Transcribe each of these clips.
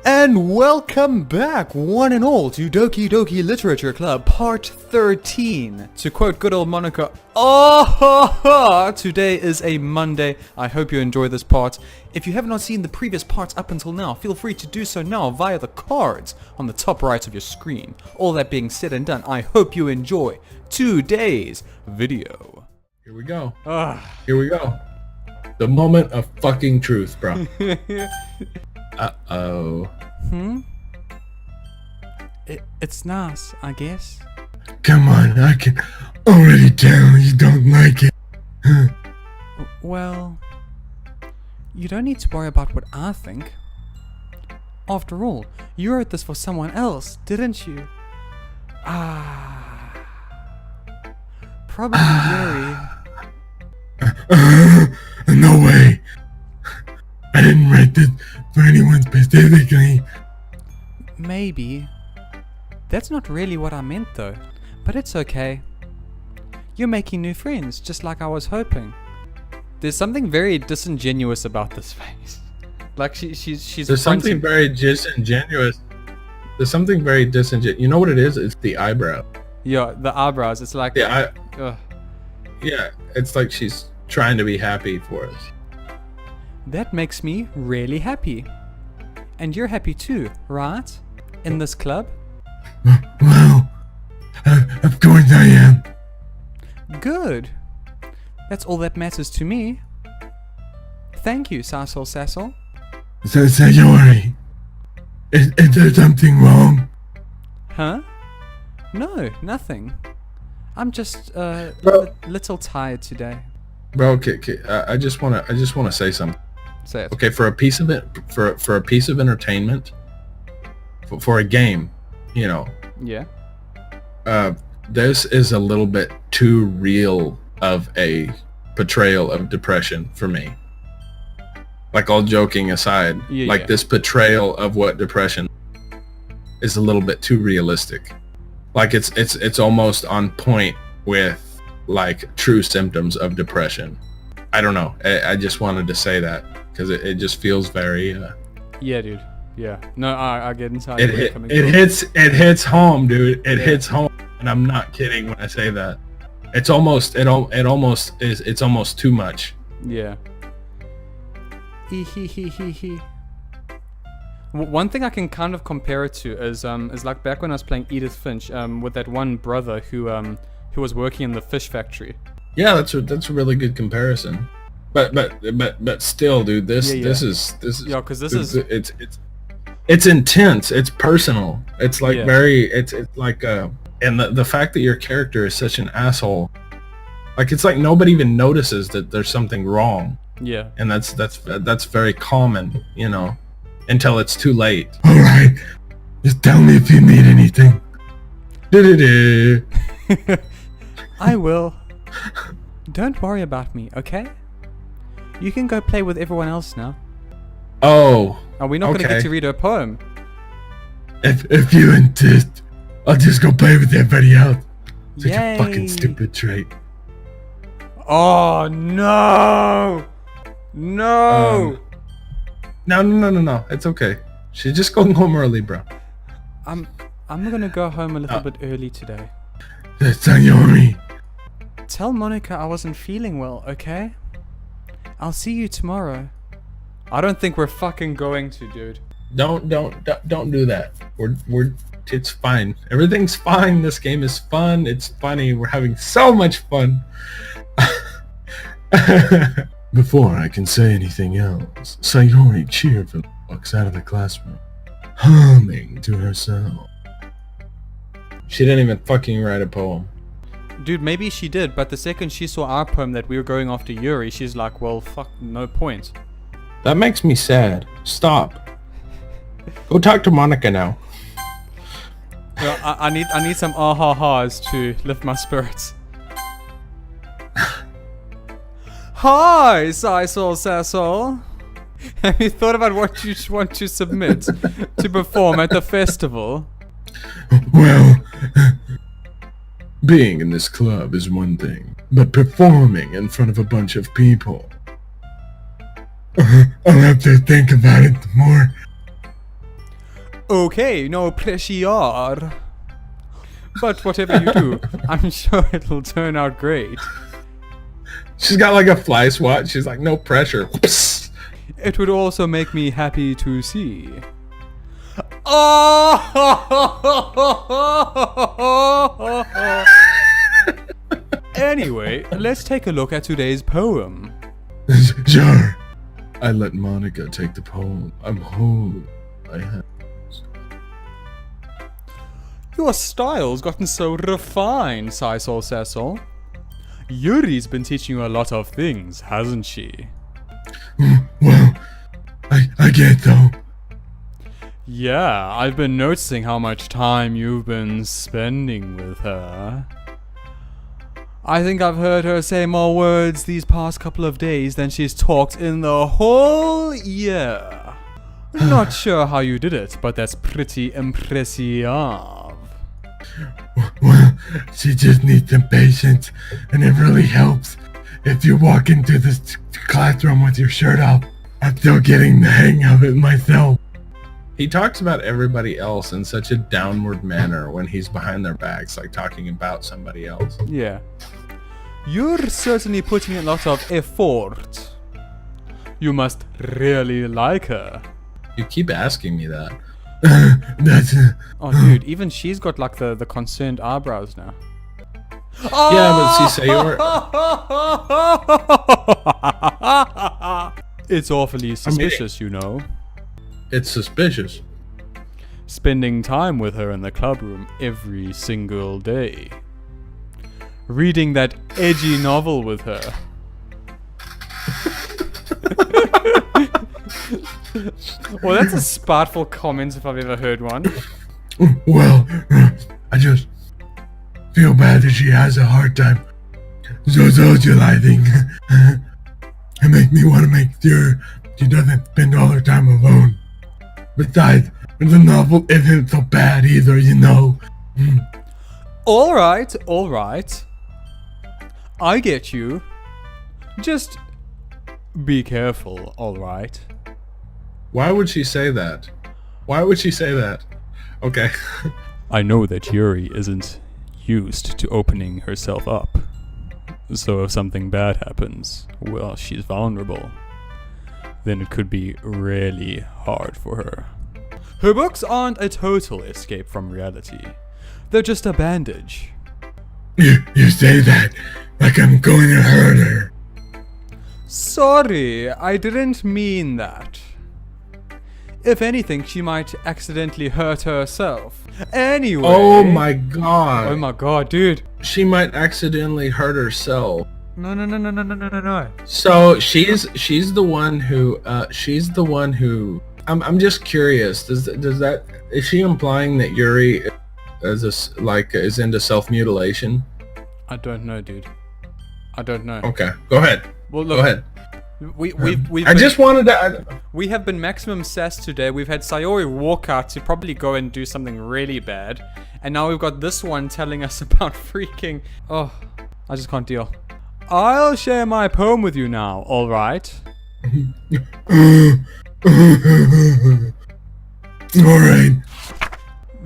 And welcome back, one and all, to Doki Doki Literature Club, part 13. To quote good old Monica, today is a Monday. I hope you enjoy this part. If you have not seen the previous parts up until now, feel free to do so now via the cards on the top right of your screen. All that being said and done, I hope you enjoy today's video. Here we go. Here we go. The moment of fucking truth, bro. Uh-oh. It's nice, I guess. Come on, I can already tell you don't like it. Well, you don't need to worry about what I think. After all, you wrote this for someone else, didn't you? Probably Yuri. No way. I didn't write this for anyone specifically. Maybe. That's not really what I meant though. But it's okay. You're making new friends, just like I was hoping. There's something very disingenuous about this face. Like she's There's something very disingenuous. There's something very disingenuous. You know what it is? It's the eyebrow. Yeah, the eyebrows. It's like... Yeah, it's like she's trying to be happy for us. That makes me really happy. And you're happy too, right? In this club? Well, of course I am. Good. That's all that matters to me. Thank you, SaeSOULSasol. Sayori, is there something wrong? Huh? No, nothing. I'm just a little tired today. Bro, okay, I just wanna say something. Say it. Okay, for a piece of it, for a piece of entertainment, for a game, you know. Yeah. This is a little bit too real of a portrayal of depression for me. Like, all joking aside, this portrayal of what depression is a little bit too realistic. Like it's almost on point with like true symptoms of depression. I don't know. I just wanted to say that because it just feels very. Yeah, dude. Yeah. No, I get inside. It hits home, dude. It hits home, and I'm not kidding when I say that. It's almost too much. Yeah. One thing I can kind of compare it to is like back when I was playing Edith Finch with that one brother who was working in the fish factory. Yeah, that's a really good comparison. But still, dude, this is yeah, because it's intense. It's personal. It's like it's like and the fact that your character is such an asshole, like it's like nobody even notices that there's something wrong. Yeah. And that's very common, you know, until it's too late. All right, just tell me if you need anything. I will. Don't worry about me, okay? You can go play with everyone else now. Oh. Are we not going to get to read her poem? If you insist, I'll just go play with everybody else. Such Yay. a fucking stupid trait. Oh no! No! No. It's okay. She's just going home early, bro. I'm gonna go home a little bit early today. Sayori. Tell Monica I wasn't feeling well, okay? I'll see you tomorrow. I don't think we're fucking going to, dude. Don't do that. It's fine. Everything's fine. This game is fun. It's funny. We're having so much fun. Before I can say anything else, Sayori cheerfully walks out of the classroom, humming to herself. She didn't even fucking write a poem. Dude, maybe she did, but the second she saw our poem that we were going after Yuri, she's like, well, fuck, no point. That makes me sad. Stop. Go talk to Monica now. Well, I need some ah-ha-ha's to lift my spirits. Hi, SaeSOULSasol. Have you thought about what you want to submit to perform at the festival? Well, being in this club is one thing, but performing in front of a bunch of people, I'll have to think about it more. Okay, no pressure. But whatever you do, I'm sure it'll turn out great. She's got like a fly swat. She's like, no pressure. It would also make me happy to see. Oh! Anyway, let's take a look at today's poem. Sure. I let Monica take the poem. I'm home. I have. Your style's gotten so refined, SaeSOULSasol. Yuri's been teaching you a lot of things, hasn't she? Well, I get though. Yeah, I've been noticing how much time you've been spending with her. I think I've heard her say more words these past couple of days than she's talked in the whole year. Not sure how you did it, but that's pretty impressive. Well, she just needs some patience, and it really helps if you walk into this classroom with your shirt off. I'm still getting the hang of it myself. He talks about everybody else in such a downward manner when he's behind their backs, like talking about somebody else. Yeah. You're certainly putting a lot of effort. You must really like her. You keep asking me that. That's Oh, dude, even she's got like the concerned eyebrows now. Yeah, but see, Sayori... It's awfully suspicious, you know. It's suspicious. Spending time with her in the club room every single day. Reading that edgy novel with her. Well, that's a spiteful comment if I've ever heard one. well, I just feel bad that she has a hard time socializing. It makes me want to make sure she doesn't spend all her time alone. Besides, the novel isn't so bad either, you know. Alright. I get you. Just be careful, alright? Why would she say that? Why would she say that? Okay. I know that Yuri isn't used to opening herself up. So if something bad happens, well, she's vulnerable. Then it could be really hard for her. Her books aren't a total escape from reality. They're just a bandage. You say that like I'm going to hurt her. Sorry, I didn't mean that. If anything, she might accidentally hurt herself. Anyway. Oh my god. Oh my god, dude. She might accidentally hurt herself. No. So she's the one who I'm just curious. Does that is she implying that Yuri is into self-mutilation? I don't know, dude. I don't know. Okay, go ahead. Well, look, Go ahead. We have been maximum sass today. We've had Sayori walk out to probably go and do something really bad, and now we've got this one telling us about freaking. Oh, I just can't deal. I'll share my poem with you now. All right. Alright.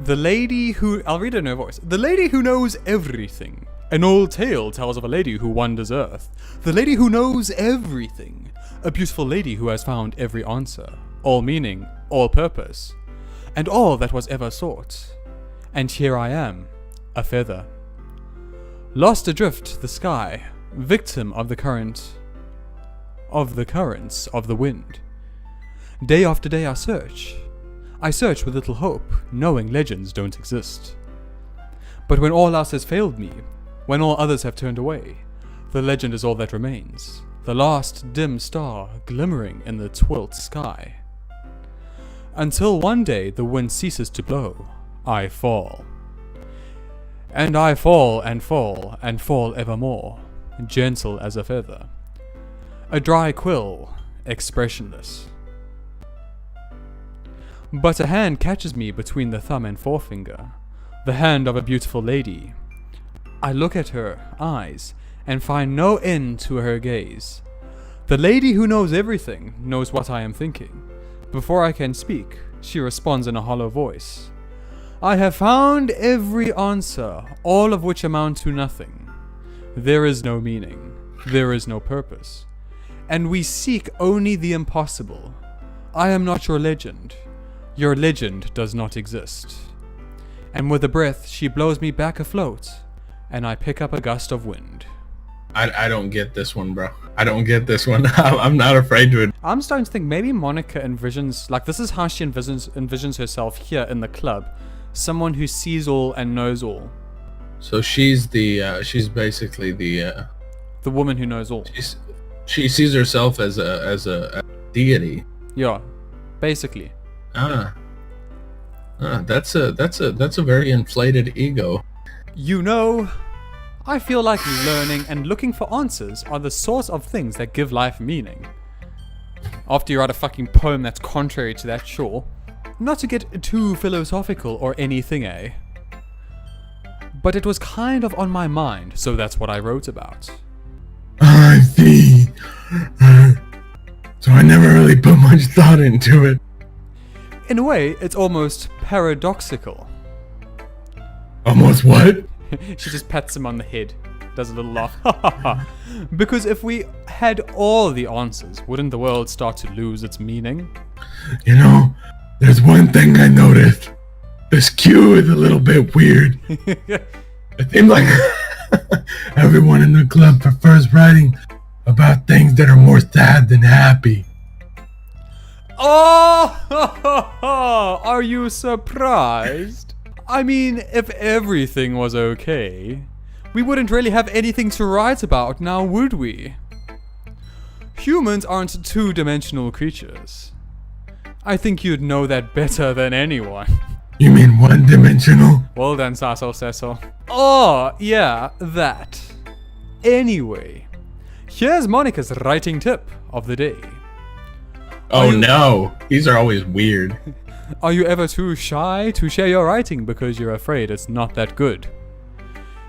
The lady who... I'll read it in her voice. The lady who knows everything. An old tale tells of a lady who wanders earth. The lady who knows everything. A beautiful lady who has found every answer. All meaning, all purpose. And all that was ever sought. And here I am, a feather. Lost adrift the sky. Victim of the current... of the currents of the wind. Day after day I search. I search with little hope, knowing legends don't exist. But when all else has failed me, when all others have turned away, the legend is all that remains, the last dim star glimmering in the twilit sky. Until one day the wind ceases to blow, I fall. And I fall and fall and fall evermore, gentle as a feather. A dry quill, expressionless. But a hand catches me between the thumb and forefinger, the hand of a beautiful lady. I look at her eyes and find no end to her gaze. The lady who knows everything knows what I am thinking. Before I can speak, she responds in a hollow voice. I have found every answer, all of which amount to nothing. There is no meaning. There is no purpose. And we seek only the impossible. I am not your legend. Your legend does not exist. And with a breath, she blows me back afloat, and I pick up a gust of wind. I don't get this one, bro. I don't get this one. I'm not afraid to. I'm starting to think maybe Monica envisions, like this is how she envisions herself here in the club. Someone who sees all and knows all. So she's basically the woman who knows all. She sees herself as a deity. Yeah, basically. That's a very inflated ego. You know, I feel like learning and looking for answers are the source of things that give life meaning. After you write a fucking poem that's contrary to that, sure. Not to get too philosophical or anything, eh? But it was kind of on my mind, so that's what I wrote about. I see. So I never really put much thought into it. In a way, it's almost paradoxical. Almost what? She just pats him on the head, does a little laugh. Because if we had all the answers, wouldn't the world start to lose its meaning? You know, there's one thing I noticed. This queue is a little bit weird. It seems like everyone in the club prefers writing about things that are more sad than happy. Oh, are you surprised? I mean, if everything was okay, we wouldn't really have anything to write about now, would we? Humans aren't two-dimensional creatures. I think you'd know that better than anyone. You mean one-dimensional? Well done, SaeSOULSasol. Oh, yeah, that. Anyway, here's Monica's writing tip of the day. Oh no, these are always weird. Are you ever too shy to share your writing because you're afraid it's not that good?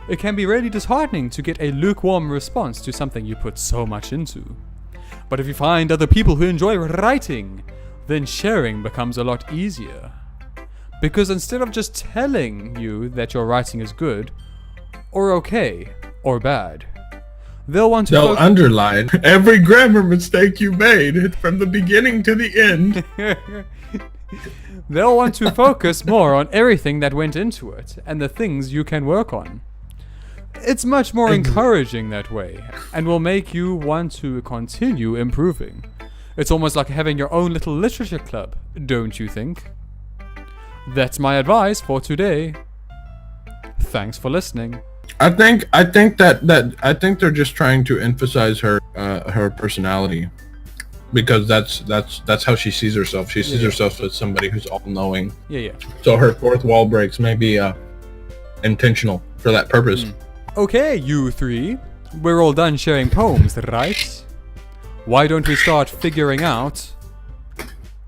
It can be really disheartening to get a lukewarm response to something you put so much into. But if you find other people who enjoy writing, then sharing becomes a lot easier. Because instead of just telling you that your writing is good, or okay, or bad, they'll underline every grammar mistake you made from the beginning to the end. They'll want to focus more on everything that went into it and the things you can work on. It's much more encouraging that way and will make you want to continue improving. It's almost like having your own little literature club, don't you think? That's my advice for today. Thanks for listening. I think they're just trying to emphasize her personality. Because that's how she sees herself. She sees herself as somebody who's all-knowing. Yeah. So her fourth wall breaks may be intentional for that purpose. Okay, you three. We're all done sharing poems, right? Why don't we start figuring out...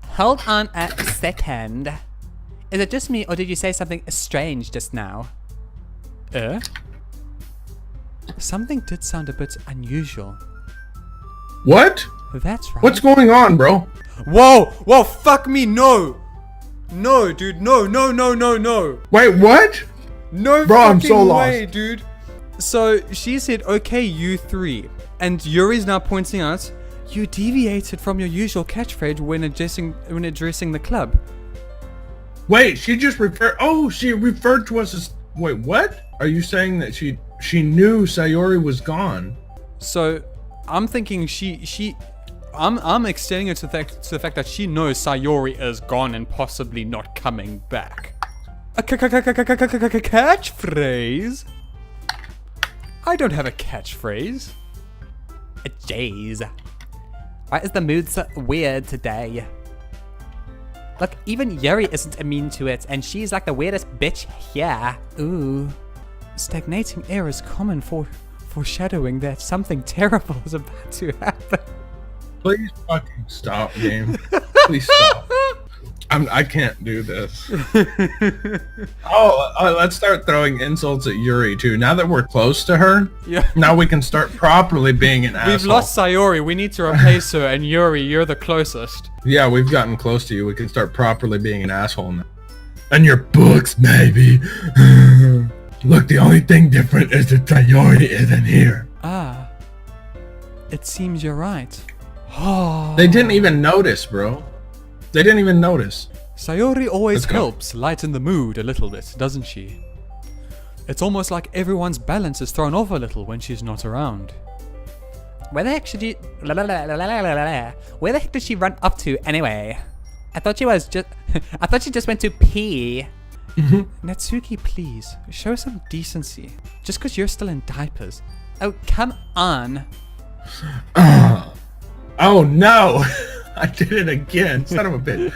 Hold on a second. Is it just me, or did you say something strange just now? Something did sound a bit unusual. What? That's right. What's going on, bro? Whoa, fuck me, no! No, dude, no. Wait, what? No bro, I'm fucking so way, lost. dude. So, she said, okay, you three. And Yuri's now pointing out, you deviated from your usual catchphrase when addressing the club. Wait, she referred to us as... Wait, what? Are you saying that she knew Sayori was gone? So, I'm thinking I'm extending it to the fact that she knows Sayori is gone and possibly not coming back. A catchphrase? I don't have a catchphrase. Jeez. Why is the mood so weird today? Look, even Yuri isn't immune to it, and she's like the weirdest bitch here. Ooh. Stagnating air is common for foreshadowing that something terrible is about to happen. Please fucking stop, game. Please stop. I can't do this. Let's start throwing insults at Yuri too. Now that we're close to her, Yeah. now we can start properly being an asshole. We've lost Sayori. We need to replace her. And Yuri, you're the closest. Yeah, we've gotten close to you. We can start properly being an asshole now. And your books, maybe. Look, the only thing different is that Sayori isn't here. Ah. It seems you're right. Oh. They didn't even notice, bro. They didn't even notice. Sayori always Let's go. helps lighten the mood a little bit, doesn't she? It's almost like everyone's balance is thrown off a little when she's not around. Where the heck should you... Where the heck did she run up to anyway? I thought she was just... I thought she just went to pee. Natsuki, please, show some decency. Just because you're still in diapers. Oh, come on. Oh no! I did it again, son of a bitch.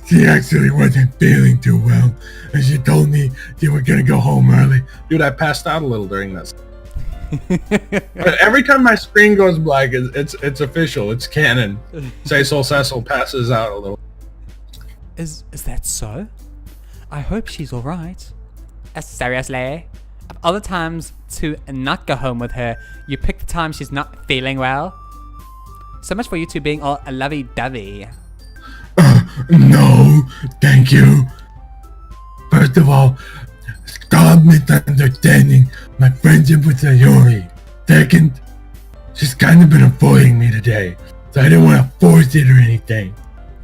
She actually wasn't feeling too well, and she told me they were gonna go home early. Dude, I passed out a little during this. But every time my screen goes black, it's official. It's canon. SaeSOULSasol passes out a little. Is that so? I hope she's alright. Seriously? Of all the times to not go home with her, you pick the time she's not feeling well? So much for you two being all lovey-dovey. No, thank you. First of all, stop misunderstanding my friendship with Sayori. Second, she's kind of been avoiding me today, so I didn't want to force it or anything.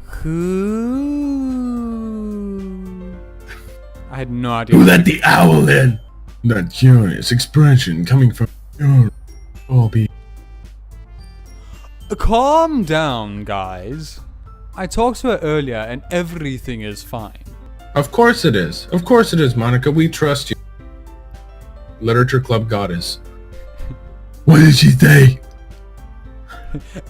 Who? I had no idea. Who let the owl in? That curious expression coming from your be. Calm down, guys. I talked to her earlier and everything is fine. Of course it is. Of course it is, Monica. We trust you. Literature Club goddess. What did she say?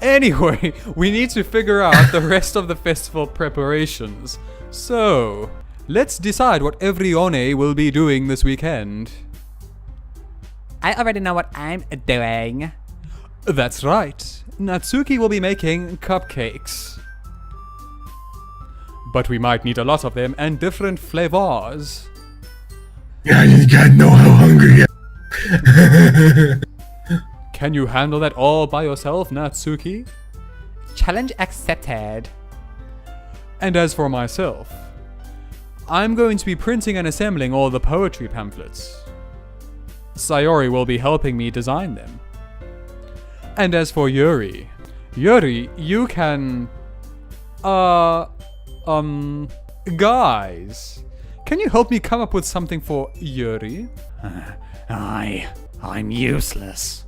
Anyway, we need to figure out the rest of the festival preparations. So, let's decide what every One will be doing this weekend. I already know what I'm doing. That's right. Natsuki will be making cupcakes. But we might need a lot of them and different flavors. I just gotta know how hungry I am. Can you handle that all by yourself, Natsuki? Challenge accepted. And as for myself, I'm going to be printing and assembling all the poetry pamphlets. Sayori will be helping me design them. And as for Yuri, you can... guys, can you help me come up with something for Yuri? I'm useless.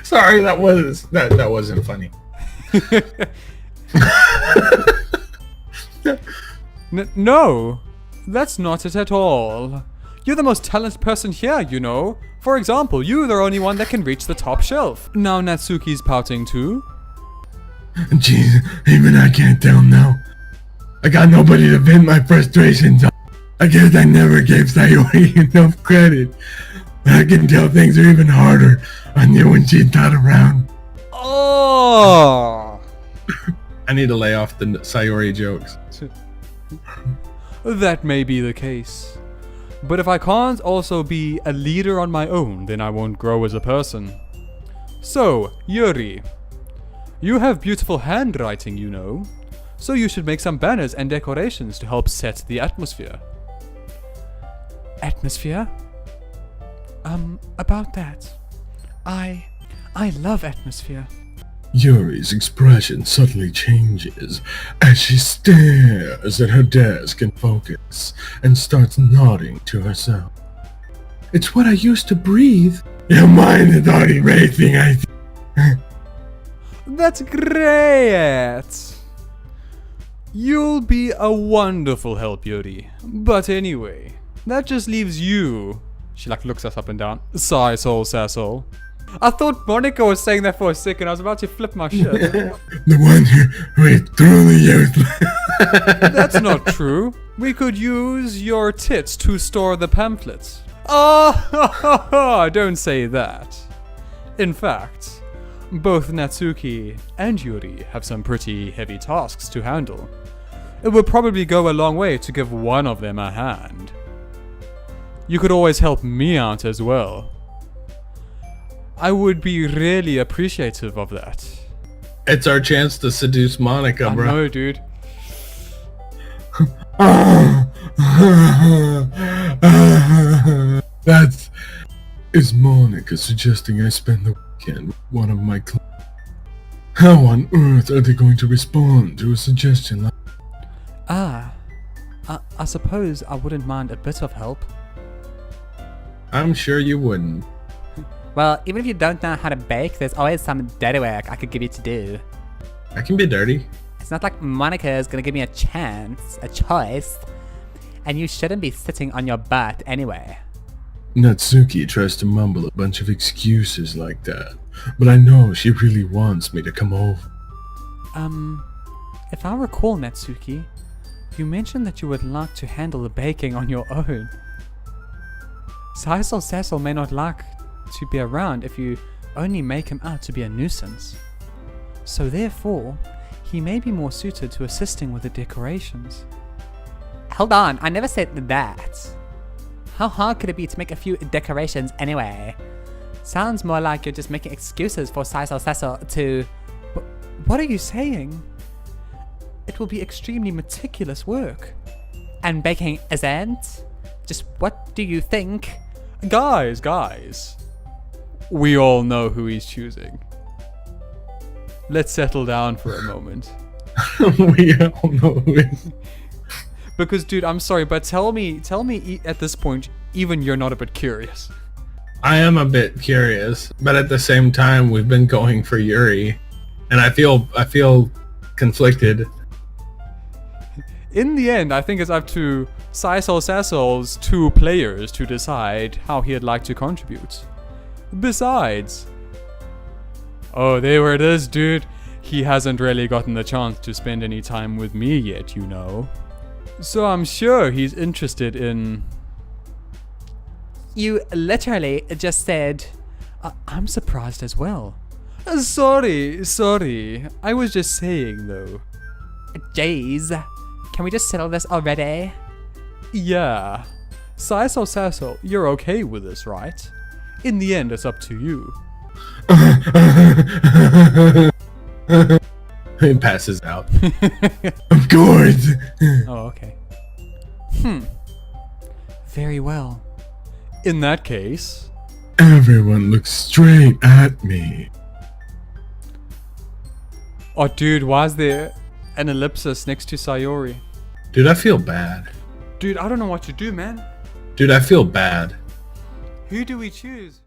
Sorry, that wasn't funny. No, that's not it at all. You're the most talented person here, you know. For example, you're the only one that can reach the top shelf. Now Natsuki's pouting too. Jeez, even I can't tell now. I got nobody to vent my frustrations on. I guess I never gave Sayori enough credit. But I can tell things are even harder on you when she's not around. Oh! I need to lay off the Sayori jokes. That may be the case. But if I can't also be a leader on my own, then I won't grow as a person. So, Yuri, you have beautiful handwriting, you know. So you should make some banners and decorations to help set the atmosphere. Atmosphere? About that. I love atmosphere. Yuri's expression suddenly changes as she stares at her desk in focus and starts nodding to herself. It's what I used to breathe. Your mind is already racing, I think. That's great! You'll be a wonderful help, Yuri. But anyway, that just leaves you. She looks us up and down. SaeSOULSasol. I thought Monica was saying that for a second. I was about to flip my shit. The one who is truly useless. That's not true. We could use your tits to store the pamphlets. Oh, don't say that. In fact, Both Natsuki and Yuri have some pretty heavy tasks to handle. It would probably go a long way to give one of them a hand. You could always help me out as well. I would be really appreciative of that. It's our chance to seduce Monica, bro. I know, dude. Is Monica suggesting I spend the weekend with one of my clients? How on earth are they going to respond to a suggestion like I suppose I wouldn't mind a bit of help. I'm sure you wouldn't. Well, even if you don't know how to bake, there's always some dirty work I could give you to do. I can be dirty. It's not like Monica is gonna give me a choice, and you shouldn't be sitting on your butt anyway. Natsuki tries to mumble a bunch of excuses like that, but I know she really wants me to come over. If I recall, Natsuki, you mentioned that you would like to handle the baking on your own. SaeSOULSasol may not like to be around if you only make him out to be a nuisance. So therefore, he may be more suited to assisting with the decorations. Hold on, I never said that. How hard could it be to make a few decorations anyway? Sounds more like you're just making excuses for SaeSOULSasol to... What are you saying? It will be extremely meticulous work. And baking isn't? Just what do you think? Guys. We all know who he's choosing. Let's settle down for a moment. We all know who it is. Because, dude, I'm sorry, but tell me at this point, even you're not a bit curious. I am a bit curious, but at the same time, we've been going for Yuri, and I feel conflicted. In the end, I think it's up to SaeSOULSasol's 2 players to decide how he'd like to contribute. Besides... Oh, there it is, dude. He hasn't really gotten the chance to spend any time with me yet, you know. So I'm sure he's interested in... You literally just said... I'm surprised as well. Sorry. I was just saying, though. Jeez. Can we just settle this already? Yeah. SaeSOULSasol, you're okay with this, right? In the end, it's up to you. He passes out. Of course! Oh, okay. Very well. In that case... Everyone looks straight at me. Oh, dude, why is there an ellipsis next to Sayori? Dude, I feel bad. Dude, I don't know what to do, man. Dude, I feel bad. Who do we choose?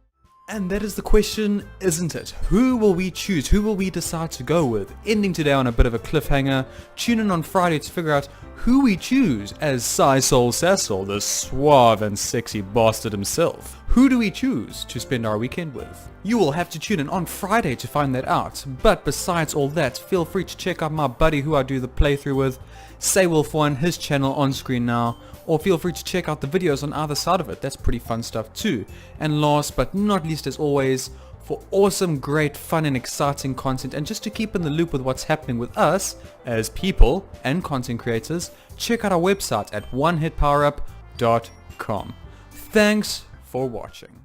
And that is the question, isn't it? Who will we choose? Who will we decide to go with? Ending today on a bit of a cliffhanger. Tune in on Friday to figure out who we choose as SaeSOULSasol, the suave and sexy bastard himself. Who do we choose to spend our weekend with? You will have to tune in on Friday to find that out. But besides all that, feel free to check out my buddy who I do the playthrough with, SaeWolf1, his channel on screen now. Or feel free to check out the videos on either side of it, that's pretty fun stuff too. And last but not least, as always, for awesome, great, fun and exciting content and just to keep in the loop with what's happening with us as people and content creators, check out our website at onehitpowerup.com. Thanks for watching.